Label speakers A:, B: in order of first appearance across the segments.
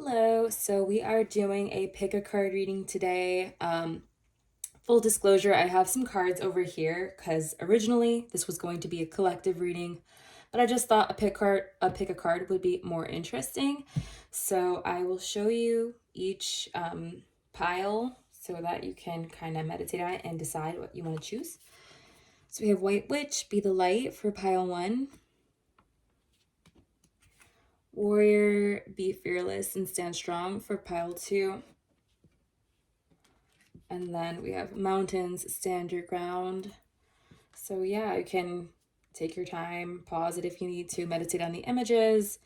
A: Hello, so we are doing a pick a card reading today. Full disclosure, I have some cards over here because originally this was going to be a collective reading, but I just thought a pick a card would be more interesting. So I will show you each pile so that you can kind of meditate on it and decide what you want to choose. So we have White Witch, Be the Light for pile 1. Warrior, Be Fearless and Stand Strong for pile 2. And then we have Mountains, Stand Your Ground. So yeah, you can take your time, pause it if you need to, meditate on the images,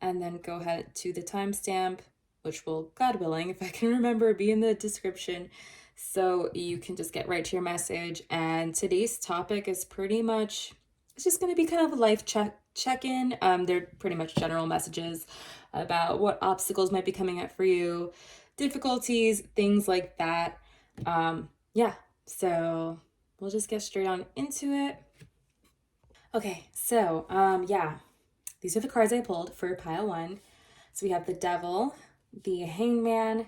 A: and then go ahead to the timestamp, which will, God willing, if I can remember, be in the description. So you can just get right to your message. And today's topic is pretty much, it's just going to be kind of a life check-in. They're pretty much general messages about what obstacles might be coming up for you, difficulties, things like that. Yeah, so we'll just get straight on into it. Okay, so yeah, these are the cards I pulled for pile 1. So we have the Devil, the Hangman,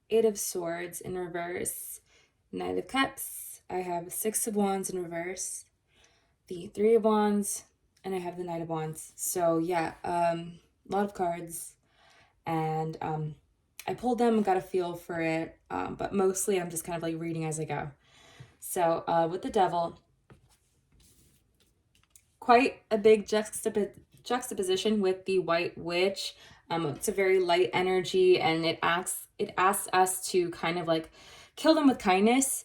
A: Eight of Swords in reverse, Knight of Cups. I have Six of Wands in reverse, the Three of Wands, and I have the Knight of Wands. So yeah, a lot of cards, and I pulled them, got a feel for it, but mostly I'm just kind of like reading as I go. So with the Devil, quite a big juxtaposition with the White Witch. It's a very light energy, and it asks us to kind of like kill them with kindness,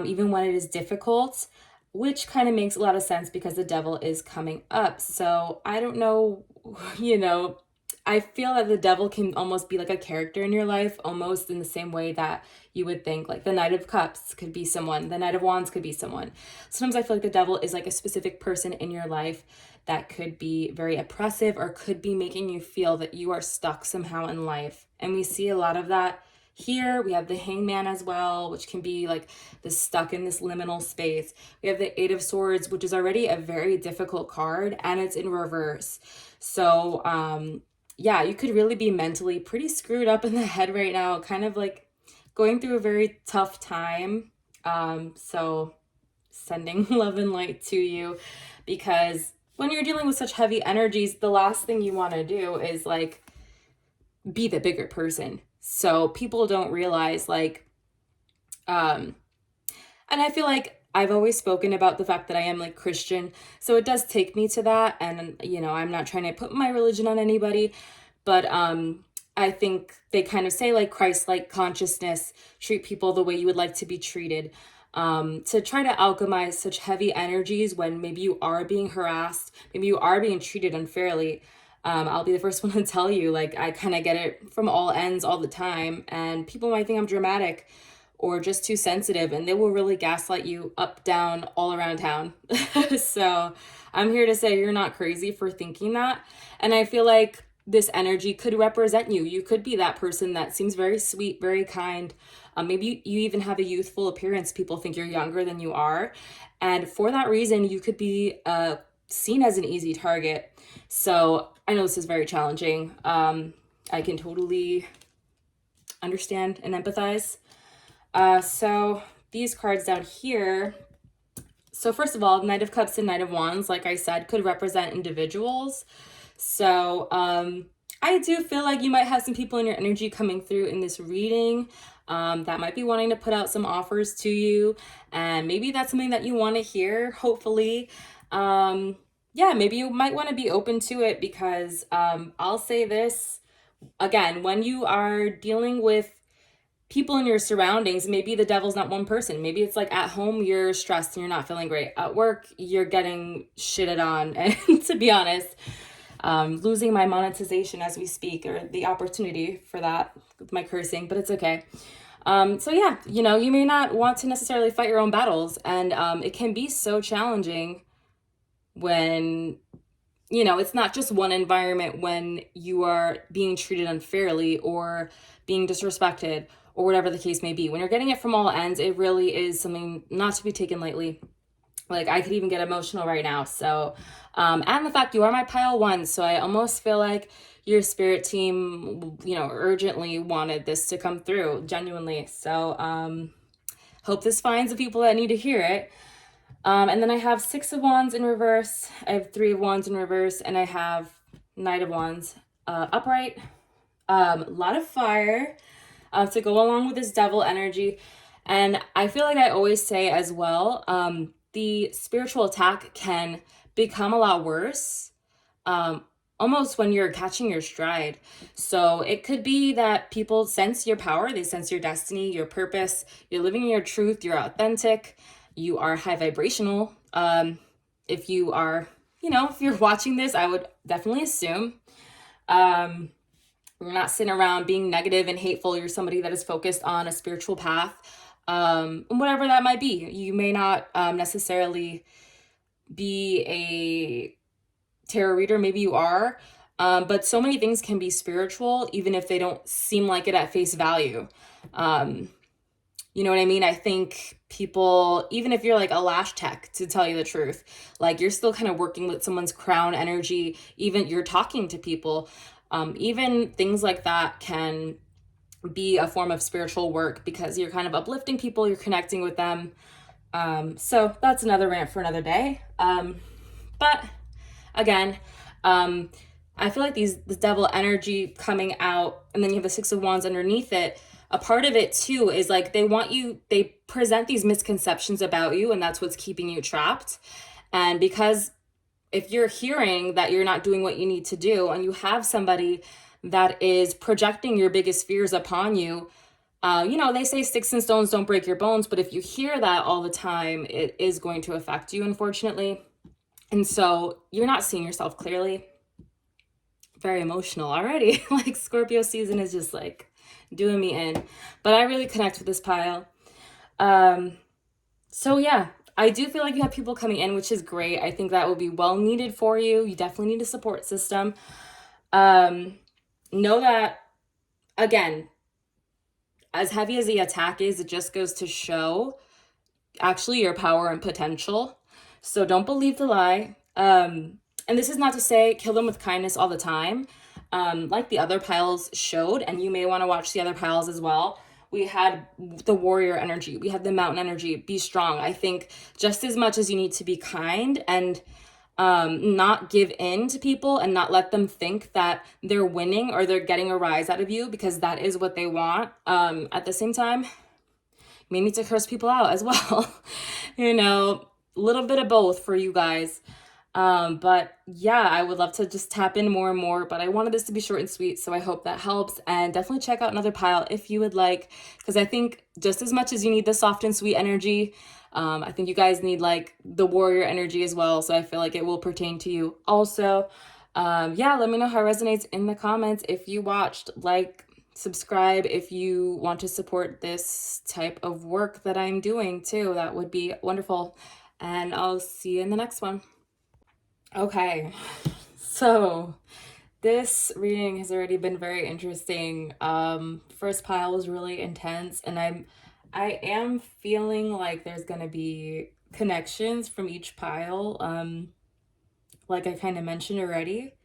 A: even when it is difficult, which kind of makes a lot of sense because the Devil is coming up. So I don't know, I feel that the Devil can almost be like a character in your life, almost in the same way that you would think like the Knight of Cups could be someone, the Knight of Wands could be someone. Sometimes I feel like the Devil is like a specific person in your life that could be very oppressive or could be making you feel that you are stuck somehow in life. And we see a lot of that here. We have the Hangman as well, which can be like this stuck in this liminal space. We have the Eight of Swords, which is already a very difficult card, and it's in reverse. So, yeah, you could really be mentally pretty screwed up in the head right now, kind of like going through a very tough time. So sending love and light to you, because when you're dealing with such heavy energies, the last thing you want to do is like be the bigger person. So people don't realize like, and I feel like I've always spoken about the fact that I am like Christian. So it does take me to that. And, I'm not trying to put my religion on anybody, but I think they kind of say like Christ-like consciousness, treat people the way you would like to be treated. To try to alchemize such heavy energies when maybe you are being harassed, maybe you are being treated unfairly. I'll be the first one to tell you, like, I kind of get it from all ends all the time. And people might think I'm dramatic or just too sensitive, and they will really gaslight you up, down, all around town. So I'm here to say you're not crazy for thinking that. And I feel like this energy could represent you. You could be that person that seems very sweet, very kind. Maybe you even have a youthful appearance. People think you're younger than you are. And for that reason, you could be seen as an easy target. So I know this is very challenging. I can totally understand and empathize. So these cards down here. So first of all, Knight of Cups and Knight of Wands, like I said, could represent individuals. So I do feel like you might have some people in your energy coming through in this reading that might be wanting to put out some offers to you. And maybe that's something that you want to hear, hopefully. Yeah, maybe you might want to be open to it, because I'll say this again, when you are dealing with people in your surroundings, maybe the Devil's not one person. Maybe it's like at home, you're stressed and you're not feeling great. At work, you're getting shitted on. And to be honest, losing my monetization as we speak, or the opportunity for that with my cursing, but it's okay. So yeah, you may not want to necessarily fight your own battles, and it can be so challenging when it's not just one environment when you are being treated unfairly or being disrespected or whatever the case may be. When you're getting it from all ends, it really is something not to be taken lightly. Like, I could even get emotional right now. So, and the fact you are my pile 1, so I almost feel like your spirit team, urgently wanted this to come through, genuinely. So, hope this finds the people that need to hear it. And then I have 6 of Wands in reverse. I have 3 of Wands in reverse, and I have Knight of Wands upright. A lot of fire to go along with this devil energy. And I feel like I always say as well, the spiritual attack can become a lot worse almost when you're catching your stride. So it could be that people sense your power, they sense your destiny, your purpose, you're living your truth, you're authentic, you are high vibrational. If you are, if you're watching this, I would definitely assume you're not sitting around being negative and hateful. You're somebody that is focused on a spiritual path, whatever that might be. You may not necessarily be a tarot reader, maybe you are, but so many things can be spiritual, even if they don't seem like it at face value. You know what I mean? I think people, even if you're like a lash tech, to tell you the truth, like you're still kind of working with someone's crown energy, even you're talking to people, even things like that can be a form of spiritual work because you're kind of uplifting people, you're connecting with them. So that's another rant for another day. But again, I feel like the devil energy coming out, and then you have the 6 of Wands underneath it. A part of it too is like they present these misconceptions about you, and that's what's keeping you trapped. And because if you're hearing that you're not doing what you need to do, and you have somebody that is projecting your biggest fears upon you, they say sticks and stones don't break your bones, but if you hear that all the time, it is going to affect you, unfortunately. And so you're not seeing yourself clearly. Very emotional already. Like Scorpio season is just like doing me in. But I really connect with this pile. So yeah, I do feel like you have people coming in, which is great. I think that will be well needed for you. You definitely need a support system. Know that, again, as heavy as the attack is, it just goes to show actually your power and potential. So don't believe the lie. And this is not to say kill them with kindness all the time, like the other piles showed, and you may want to watch the other piles as well. We had the warrior energy, we had the mountain energy, be strong. I think just as much as you need to be kind and not give in to people and not let them think that they're winning or they're getting a rise out of you, because that is what they want. At the same time, you may need to curse people out as well. A little bit of both for you guys. But yeah, I would love to just tap in more and more, but I wanted this to be short and sweet, so I hope that helps. And definitely check out another pile if you would like, because I think just as much as you need the soft and sweet energy, I think you guys need like the warrior energy as well. So I feel like it will pertain to you also. Yeah, let me know how it resonates in the comments. If you watched, like, subscribe if you want to support this type of work that I'm doing too. That would be wonderful. And I'll see you in the next one. Okay, so this reading has already been very interesting. First pile was really intense, and I am feeling like there's gonna be connections from each pile, like I kind of mentioned already.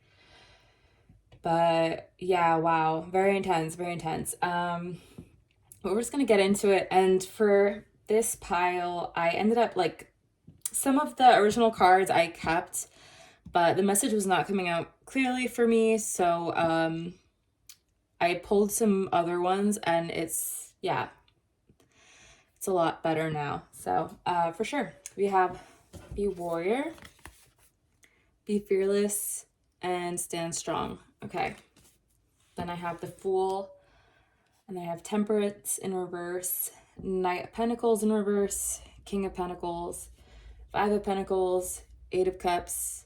A: But yeah, wow, very intense, very intense. But we're just gonna get into it. And for this pile, I ended up like some of the original cards I kept, but the message was not coming out clearly for me. So I pulled some other ones, and it's a lot better now. So for sure, we have be warrior, be fearless, and stand strong. Okay. Then I have the Fool, and I have Temperance in reverse, Knight of Pentacles in reverse, King of Pentacles, 5 of Pentacles, 8 of Cups,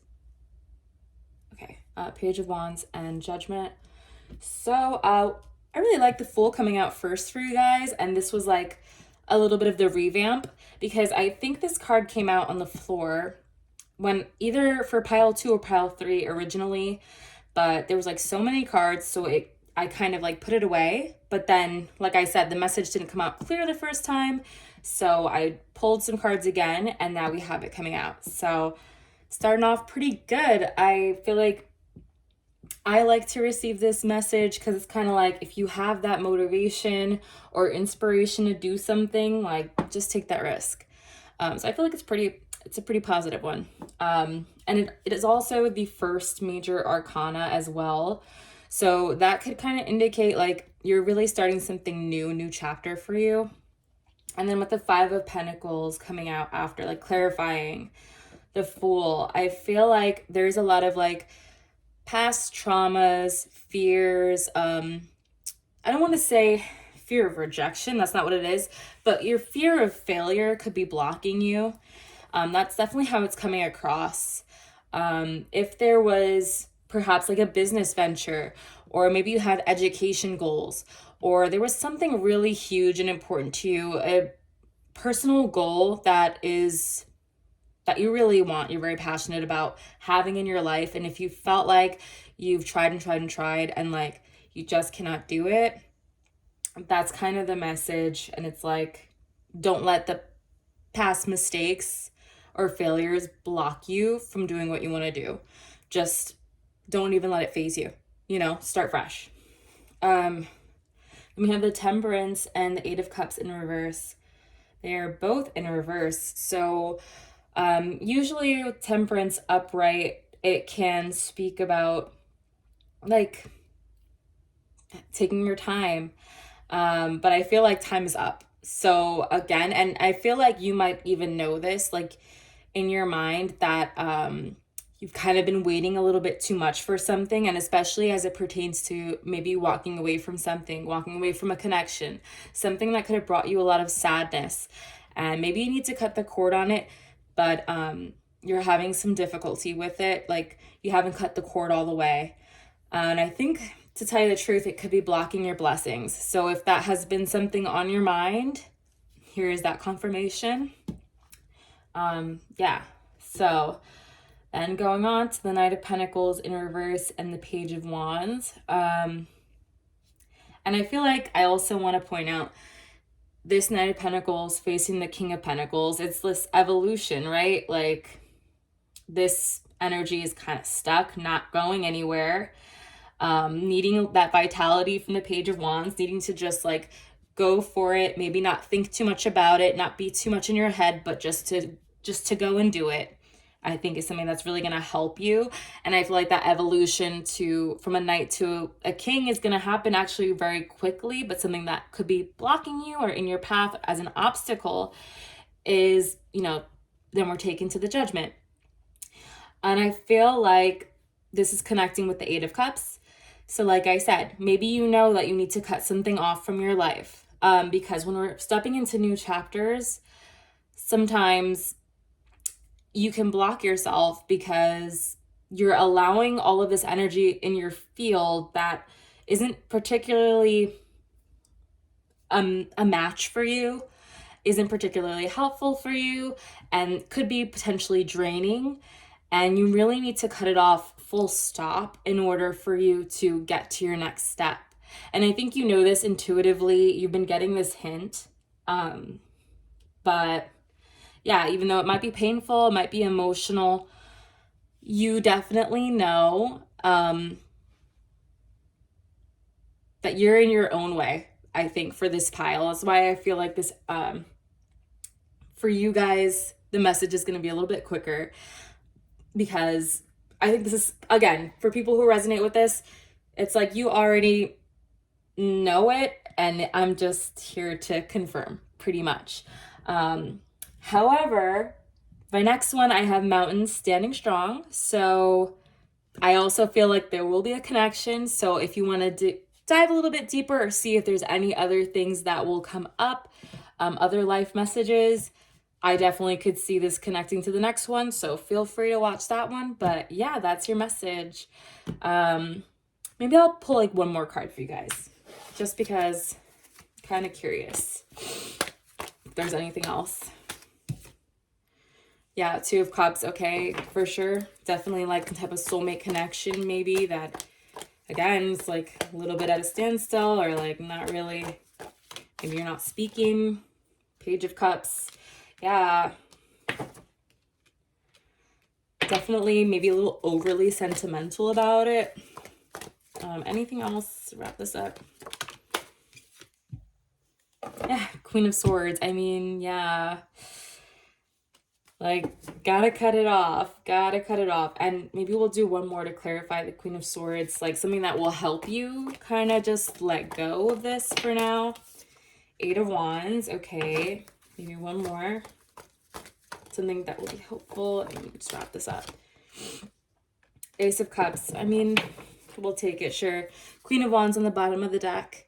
A: okay, Page of Wands, and Judgment. So I really like the Fool coming out first for you guys, and this was like a little bit of the revamp, because I think this card came out on the floor when either for pile 2 or pile 3 originally, but there was like so many cards, so I kind of like put it away, but then, like I said, the message didn't come out clear the first time. So I pulled some cards again, and now we have it coming out. So starting off pretty good. I feel like I like to receive this message because it's kind of like if you have that motivation or inspiration to do something, like just take that risk. So I feel like it's a pretty positive one. And it is also the first major arcana as well. So that could kind of indicate like you're really starting something new chapter for you. And then with the Five of Pentacles coming out after, like clarifying the Fool, I feel like there's a lot of like past traumas, fears. I don't want to say fear of rejection. That's not what it is. But your fear of failure could be blocking you. That's definitely how it's coming across. If there was perhaps like a business venture, or maybe you had education goals, or there was something really huge and important to you, a personal goal that you really want, you're very passionate about having in your life, and if you felt like you've tried and tried and tried and like you just cannot do it, that's kind of the message. And it's like, don't let the past mistakes or failures block you from doing what you want to do. Just don't even let it phase you, start fresh. We have the Temperance and the Eight of Cups in reverse. They are both in reverse. So usually with Temperance upright, it can speak about like taking your time. But I feel like time is up. So again, and I feel like you might even know this, like in your mind, that you've kind of been waiting a little bit too much for something, and especially as it pertains to maybe walking away from something, walking away from a connection, something that could have brought you a lot of sadness, and maybe you need to cut the cord on it, but you're having some difficulty with it, like you haven't cut the cord all the way. And I think, to tell you the truth, it could be blocking your blessings. So if that has been something on your mind, here is that confirmation. So then going on to the Knight of Pentacles in reverse and the Page of Wands. And I feel like I also want to point out this Knight of Pentacles facing the King of Pentacles. It's this evolution, right? Like this energy is kind of stuck, not going anywhere. Needing that vitality from the Page of Wands, needing to just like go for it, maybe not think too much about it, not be too much in your head, but just to go and do it, I think is something that's really going to help you. And I feel like that evolution from a knight to a king is going to happen actually very quickly, but something that could be blocking you or in your path as an obstacle is, then we're taken to the Judgment. And I feel like this is connecting with the Eight of Cups. So like I said, maybe you know that you need to cut something off from your life, because when we're stepping into new chapters, sometimes you can block yourself because you're allowing all of this energy in your field that isn't particularly a match for you, isn't particularly helpful for you, and could be potentially draining. And you really need to cut it off full stop in order for you to get to your next step. And I think you know this intuitively. You've been getting this hint. But yeah, even though it might be painful, it might be emotional, you definitely know that you're in your own way, I think, for this pile. That's why I feel like this, for you guys, the message is going to be a little bit quicker, because I think this is, again, for people who resonate with this, it's like you already know it, and I'm just here to confirm, pretty much. However, my next one, I have Mountains Standing Strong. So I also feel like there will be a connection. So if you want to dive a little bit deeper or see if there's any other things that will come up, other life messages, I definitely could see this connecting to the next one. So feel free to watch that one. But yeah, that's your message. Maybe I'll pull like one more card for you guys, just because I'm kind of curious if there's anything else. Yeah, Two of Cups, okay, for sure. Definitely like some type of soulmate connection, maybe, that again, it's like a little bit at a standstill, or like not really, maybe you're not speaking. Page of Cups. Yeah. Definitely maybe a little overly sentimental about it. Anything else to wrap this up? Yeah, Queen of Swords. I mean, yeah. Like, gotta cut it off. Gotta cut it off. And maybe we'll do one more to clarify the Queen of Swords. Like, something that will help you kind of just let go of this for now. Eight of Wands. Okay. Maybe one more. Something that will be helpful. And we can just wrap this up. Ace of Cups. I mean, we'll take it, sure. Queen of Wands on the bottom of the deck.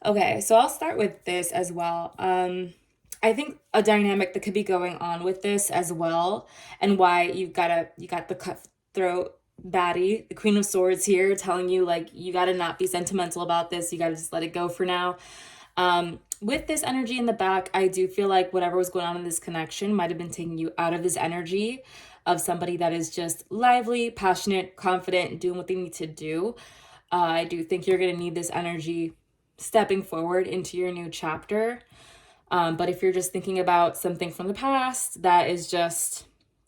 A: Okay, so I'll start with this as well. I think a dynamic that could be going on with this as well, and why you got the cutthroat baddie, the Queen of Swords here, telling you like you gotta not be sentimental about this. You gotta just let it go for now. With this energy in the back, I do feel like whatever was going on in this connection might have been taking you out of this energy of somebody that is just lively, passionate, confident, doing what they need to do. I do think you're gonna need this energy stepping forward into your new chapter. But if you're just thinking about something from the past that is just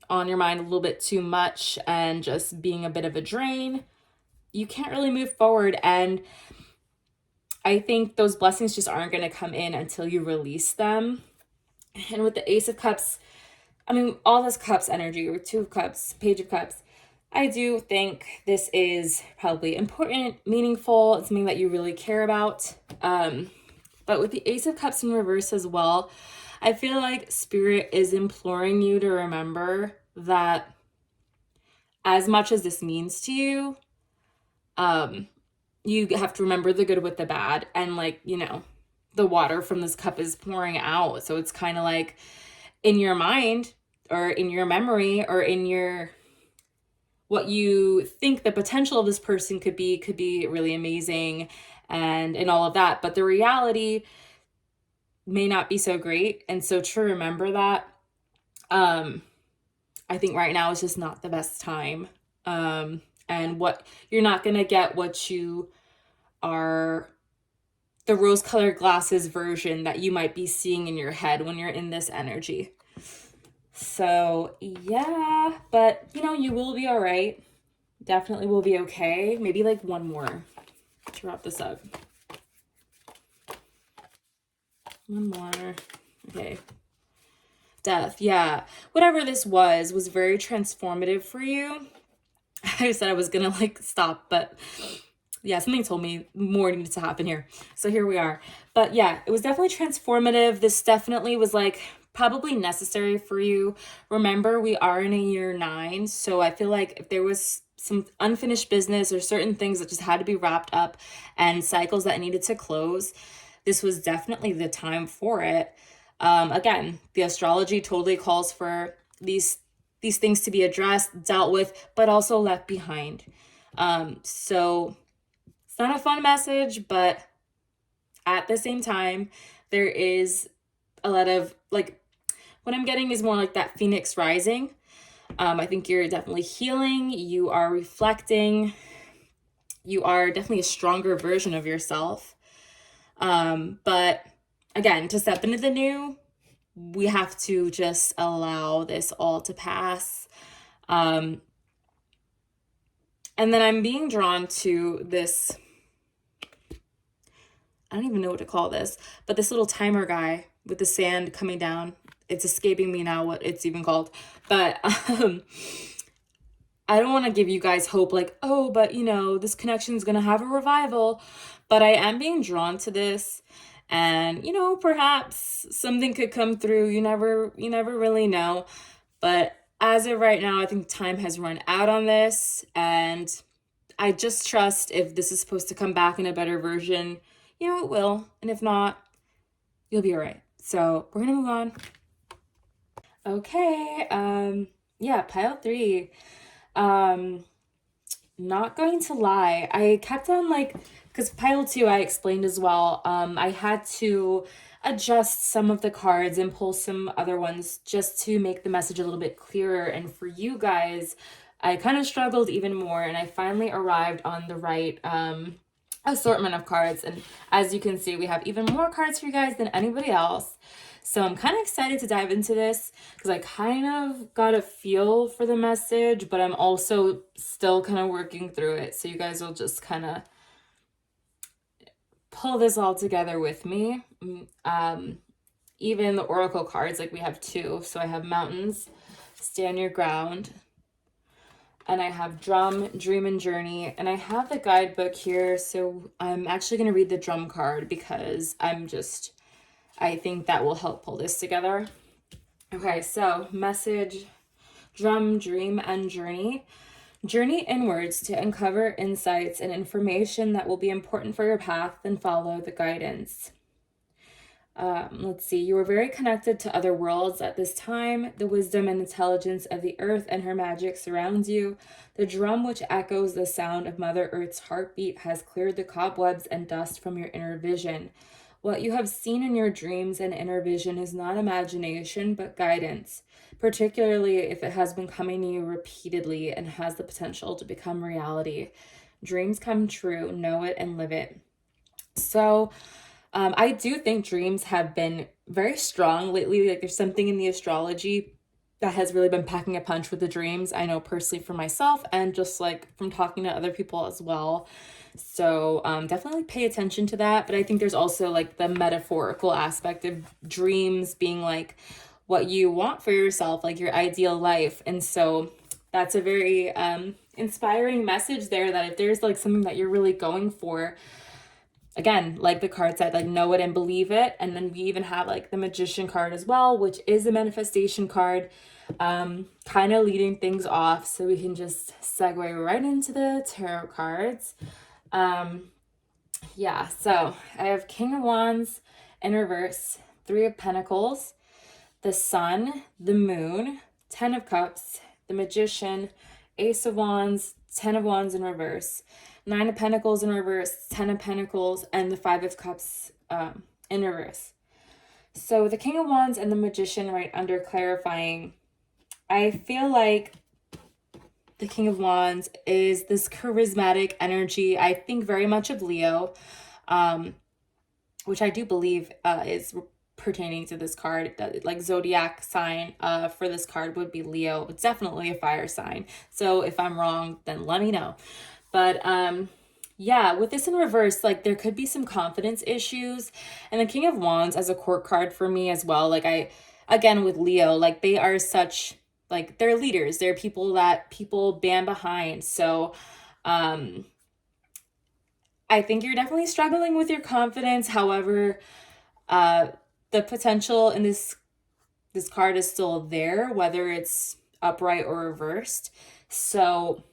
A: on your mind a little bit too much and just being a bit of a drain, you can't really move forward. And I think those blessings just aren't going to come in until you release them. And with the Ace of Cups, I mean, all this Cups energy, or Two of Cups, Page of Cups, I do think this is probably important, meaningful, it's something that you really care about. But with the Ace of Cups in reverse as well, I feel like Spirit is imploring you to remember that as much as this means to you, you have to remember the good with the bad. And like, you know, the water from this cup is pouring out. So it's kind of like in your mind or in your memory or in your what you think the potential of this person could be really amazing and all of that. But the reality may not be so great. And so to remember that, I think right now is just not the best time. And what you're not going to get what you are, the rose colored glasses version that you might be seeing in your head when you're in this energy. So yeah, but you know, you will be all right. Definitely will be okay. Maybe like one more to wrap this up. One more. Okay. Death. Yeah. Whatever this was very transformative for you. I said I was gonna like stop, but yeah, something told me more needed to happen here. So here we are. But yeah, it was definitely transformative. This definitely was like probably necessary for you. Remember, we are in a year 9. So I feel like if there was some unfinished business or certain things that just had to be wrapped up and cycles that needed to close, this was definitely the time for it. Again, the astrology totally calls for these things to be addressed, dealt with, but also left behind. So it's not a fun message, but at the same time, there is a lot of like, what I'm getting is more like that Phoenix rising. I think you're definitely healing. You are reflecting. You are definitely a stronger version of yourself. But again, to step into the new, we have to just allow this all to pass. And then I'm being drawn to this, I don't even know what to call this, but this little timer guy with the sand coming down. It's escaping me now what it's even called. But I don't want to give you guys hope like, oh, but you know, this connection is going to have a revival. But I am being drawn to this. And, you know, perhaps something could come through. You never really know. But as of right now, I think time has run out on this. And I just trust if this is supposed to come back in a better version, you know, it will. And if not, you'll be all right. So we're going to move on. Okay. Yeah, pile 3. Not going to lie, I kept on like, because pile 2 I explained as well, I had to adjust some of the cards and pull some other ones just to make the message a little bit clearer. And for you guys, I kind of struggled even more, and I finally arrived on the right assortment of cards. And as you can see, we have even more cards for you guys than anybody else. So I'm kind of excited to dive into this because I kind of got a feel for the message, but I'm also still kind of working through it. So you guys will just kind of pull this all together with me. Even the oracle cards, like we have two. So I have mountains, stand your ground, and I have drum, dream, and journey. And I have the guidebook here. So I'm actually going to read the drum card because I think that will help pull this together. Okay, so message, drum, dream, and journey. Journey inwards to uncover insights and information that will be important for your path and follow the guidance. Let's see, you are very connected to other worlds at this time. The wisdom and intelligence of the earth and her magic surrounds you. The drum, which echoes the sound of Mother Earth's heartbeat, has cleared the cobwebs and dust from your inner vision. What you have seen in your dreams and inner vision is not imagination, but guidance, particularly if it has been coming to you repeatedly and has the potential to become reality. Dreams come true, know it and live it. So, I do think dreams have been very strong lately. Like there's something in the astrology that has really been packing a punch with the dreams. I know personally for myself and just like from talking to other people as well. So definitely pay attention to that. But I think there's also like the metaphorical aspect of dreams being like what you want for yourself, like your ideal life. And so that's a very inspiring message there, that if there's like something that you're really going for, again, like the card said, like know it and believe it. And then we even have like the Magician card as well, which is a manifestation card, kind of leading things off. So we can just segue right into the tarot cards. Yeah, so I have King of Wands in reverse, Three of Pentacles, the Sun, the Moon, Ten of Cups, the Magician, Ace of Wands, Ten of Wands in reverse, Nine of Pentacles in reverse, Ten of Pentacles, and the Five of Cups in reverse. So the King of Wands and the Magician right under clarifying, I feel like the King of Wands is this charismatic energy. I think very much of Leo, which I do believe is pertaining to this card. Like zodiac sign for this card would be Leo. It's definitely a fire sign. So if I'm wrong, then let me know. But yeah, with this in reverse, like there could be some confidence issues. And the King of Wands as a court card for me as well. Like again, with Leo, like they are such, like they're leaders. They're people that people band behind. So I think you're definitely struggling with your confidence. However, the potential in this card is still there, whether it's upright or reversed. So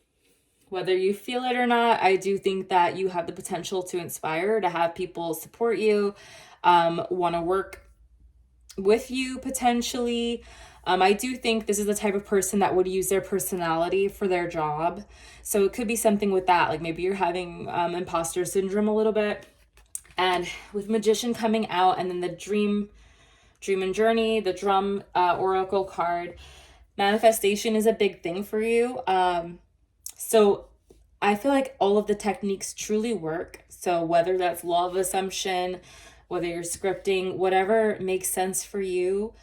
A: whether you feel it or not, I do think that you have the potential to inspire, to have people support you, want to work with you potentially. I do think this is the type of person that would use their personality for their job. So it could be something with that. Like maybe you're having imposter syndrome a little bit. And with Magician coming out, and then the Dream and Journey, the Drum Oracle card, manifestation is a big thing for you. So I feel like all of the techniques truly work. So whether that's law of assumption, whether you're scripting, whatever makes sense for you,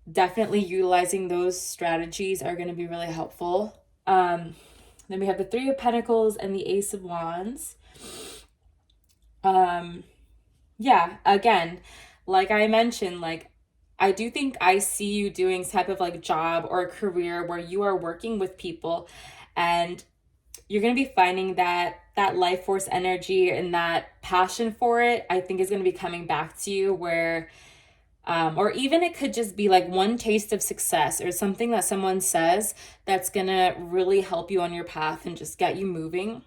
A: definitely utilizing those strategies are going to be really helpful. Then we have the Three of Pentacles and the Ace of Wands. Yeah, again, like I mentioned, like I do think I see you doing some type of like job or career where you are working with people, and you're going to be finding that life force energy and that passion for it, I think, is going to be coming back to you, where or even it could just be like one taste of success or something that someone says that's going to really help you on your path and just get you moving.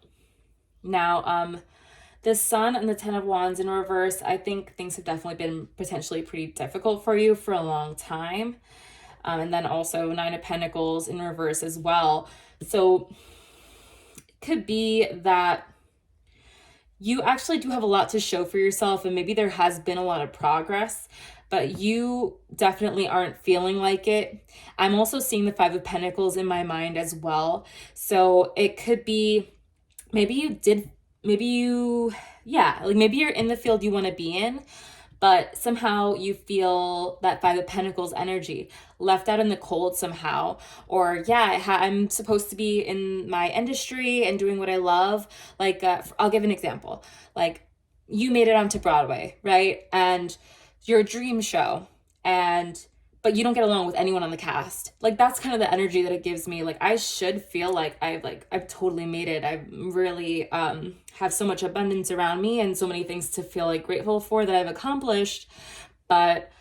A: Now, the Sun and the Ten of Wands in reverse, I think things have definitely been potentially pretty difficult for you for a long time. And then also Nine of Pentacles in reverse as well. So it could be that you actually do have a lot to show for yourself, and maybe there has been a lot of progress, but you definitely aren't feeling like it. I'm also seeing the Five of Pentacles in my mind as well. So it could be maybe you did, maybe you, yeah, like maybe you're in the field you want to be in, but somehow you feel that Five of Pentacles energy left out in the cold somehow. Or, yeah, I'm supposed to be in my industry and doing what I love. Like, I'll give an example. Like, you made it onto Broadway, right? And your dream show, and but you don't get along with anyone on the cast. Like, that's kind of the energy that it gives me. Like, I should feel like I've totally made it. I really have so much abundance around me and so many things to feel like grateful for that I've accomplished, but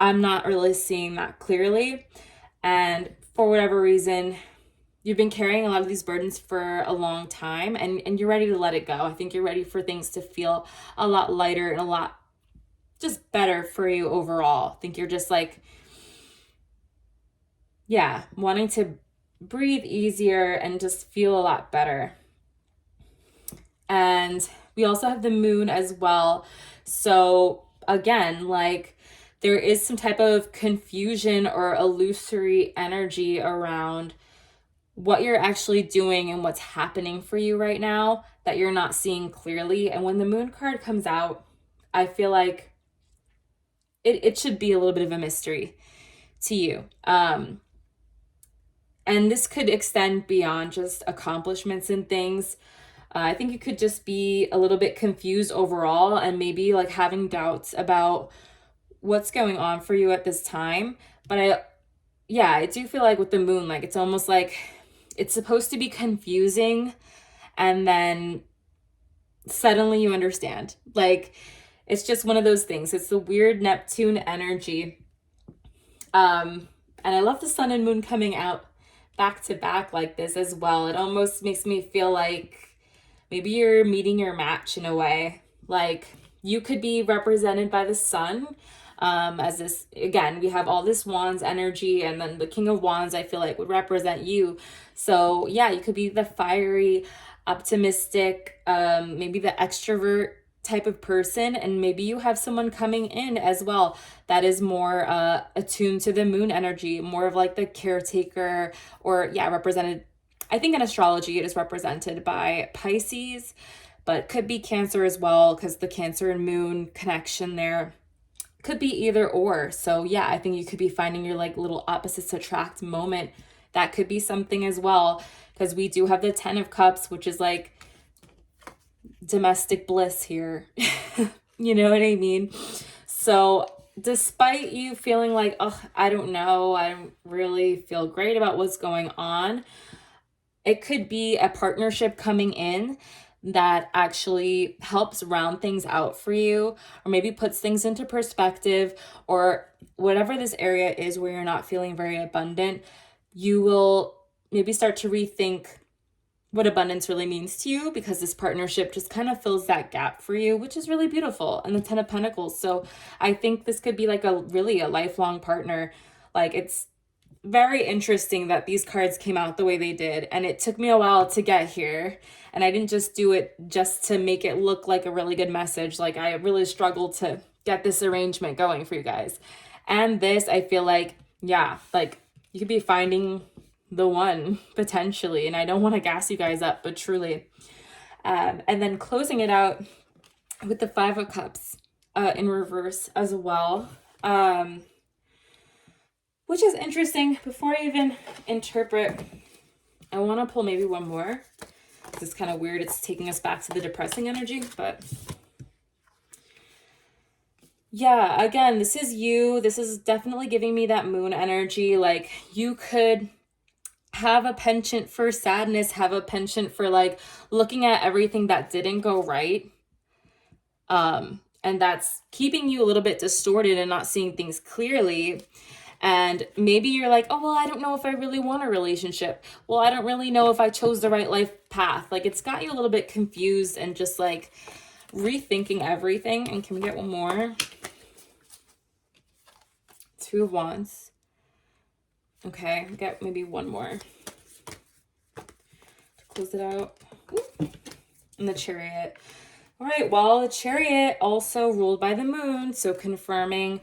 A: I'm not really seeing that clearly. And for whatever reason, you've been carrying a lot of these burdens for a long time, and you're ready to let it go. I think you're ready for things to feel a lot lighter and a lot just better for you overall. I think you're just like, yeah, wanting to breathe easier and just feel a lot better. And we also have the moon as well. So again, like, there is some type of confusion or illusory energy around what you're actually doing and what's happening for you right now that you're not seeing clearly. And when the moon card comes out, I feel like it should be a little bit of a mystery to you. And this could extend beyond just accomplishments and things. I think you could just be a little bit confused overall and maybe like having doubts about what's going on for you at this time. But I do feel like with the moon, like it's almost like it's supposed to be confusing and then suddenly you understand. Like, it's just one of those things. It's the weird Neptune energy. And I love the sun and moon coming out back to back like this as well. It almost makes me feel like maybe you're meeting your match in a way. Like, you could be represented by the sun, as this, again, we have all this wands energy, and then the king of wands I feel like would represent you. So yeah, you could be the fiery, optimistic, maybe the extrovert type of person, and maybe you have someone coming in as well that is more attuned to the moon energy, more of like the caretaker, or yeah, represented, I think in astrology it is represented by Pisces, but could be Cancer as well, because the Cancer and moon connection there could be either or. So yeah, I think you could be finding your like little opposites attract moment. That could be something as well, because we do have the 10 of Cups, which is like domestic bliss here. You know what I mean? So despite you feeling like, oh, I don't know, I don't really feel great about what's going on, it could be a partnership coming in that actually helps round things out for you, or maybe puts things into perspective, or whatever this area is where you're not feeling very abundant, you will maybe start to rethink what abundance really means to you, because this partnership just kind of fills that gap for you, which is really beautiful. And the 10 of Pentacles. So I think this could be like a lifelong partner. Like, it's very interesting that these cards came out the way they did, and it took me a while to get here, and I didn't just do it just to make it look like a really good message. Like, I really struggled to get this arrangement going for you guys. And this, I feel like, yeah, like you could be finding the one potentially, and I don't want to gas you guys up, but truly. And then closing it out with the 5 of Cups in reverse as well, which is interesting. Before I even interpret, I want to pull maybe one more. This is kind of weird. It's taking us back to the depressing energy, but yeah, again, this is you. This is definitely giving me that moon energy. Like, you could have a penchant for sadness, have a penchant for like looking at everything that didn't go right. And that's keeping you a little bit distorted and not seeing things clearly. And maybe you're like, oh, well, I don't know if I really want a relationship. Well, I don't really know if I chose the right life path. Like, it's got you a little bit confused and just like rethinking everything. And can we get one more? 2 of Wands. Okay, get maybe one more to close it out. Ooh. And the Chariot. All right, well, the Chariot also ruled by the moon, so confirming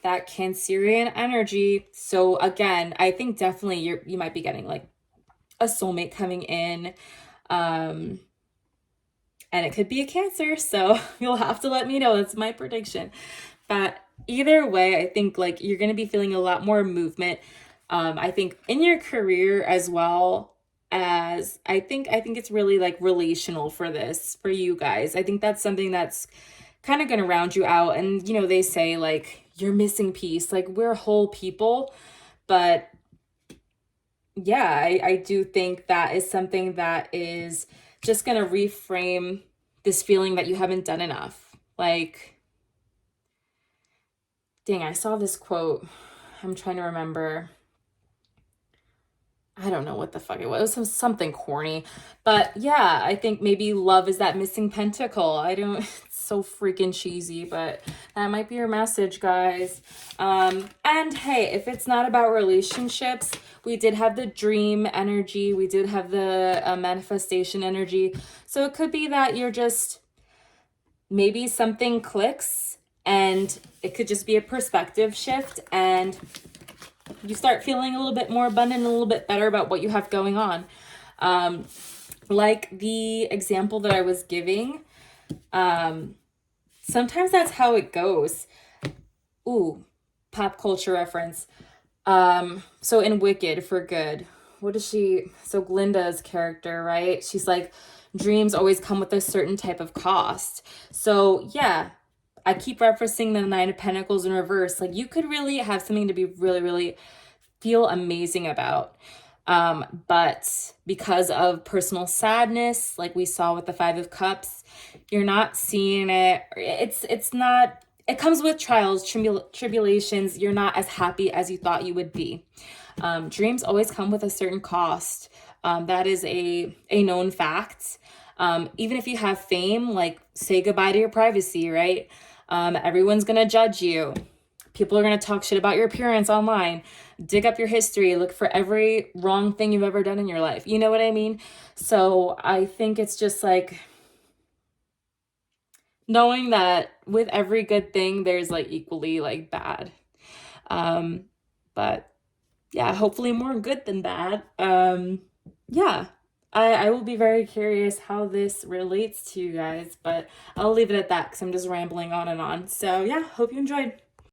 A: that Cancerian energy. So again, I think definitely you might be getting like a soulmate coming in. Um, and it could be a Cancer, so you'll have to let me know. That's my prediction. But either way, I think like you're going to be feeling a lot more movement. I think in your career as well, as I think it's really like relational for this for you guys. I think that's something that's kind of going to round you out. And you know, they say like you're missing piece, like we're whole people. But yeah, I do think that is something that is just going to reframe this feeling that you haven't done enough. Like, dang, I saw this quote. I'm trying to remember. I don't know what the fuck it was. It was something corny. But yeah, I think maybe love is that missing pentacle. I don't, it's so freaking cheesy, but that might be your message, guys. And hey, if it's not about relationships, we did have the dream energy. We did have the manifestation energy. So it could be that you're just, maybe something clicks and it could just be a perspective shift and you start feeling a little bit more abundant, a little bit better about what you have going on. Like the example that I was giving, sometimes that's how it goes. Ooh, pop culture reference. So in Wicked for Good, what is she? So Glinda's character, right? She's like, dreams always come with a certain type of cost. So yeah, I keep referencing the Nine of Pentacles in reverse. Like you could really have something to be really, really feel amazing about. But because of personal sadness, like we saw with the Five of Cups, you're not seeing it. It's not, it comes with trials, tribulations. You're not as happy as you thought you would be. Dreams always come with a certain cost. That is a known fact. Even if you have fame, like say goodbye to your privacy, right? Everyone's gonna judge you. People are going to talk shit about your appearance online, dig up your history, look for every wrong thing you've ever done in your life. You know what I mean? So I think it's just like knowing that with every good thing, there's like equally like bad. Um, but yeah, hopefully more good than bad. Yeah, I will be very curious how this relates to you guys, but I'll leave it at that because I'm just rambling on and on. So yeah, hope you enjoyed.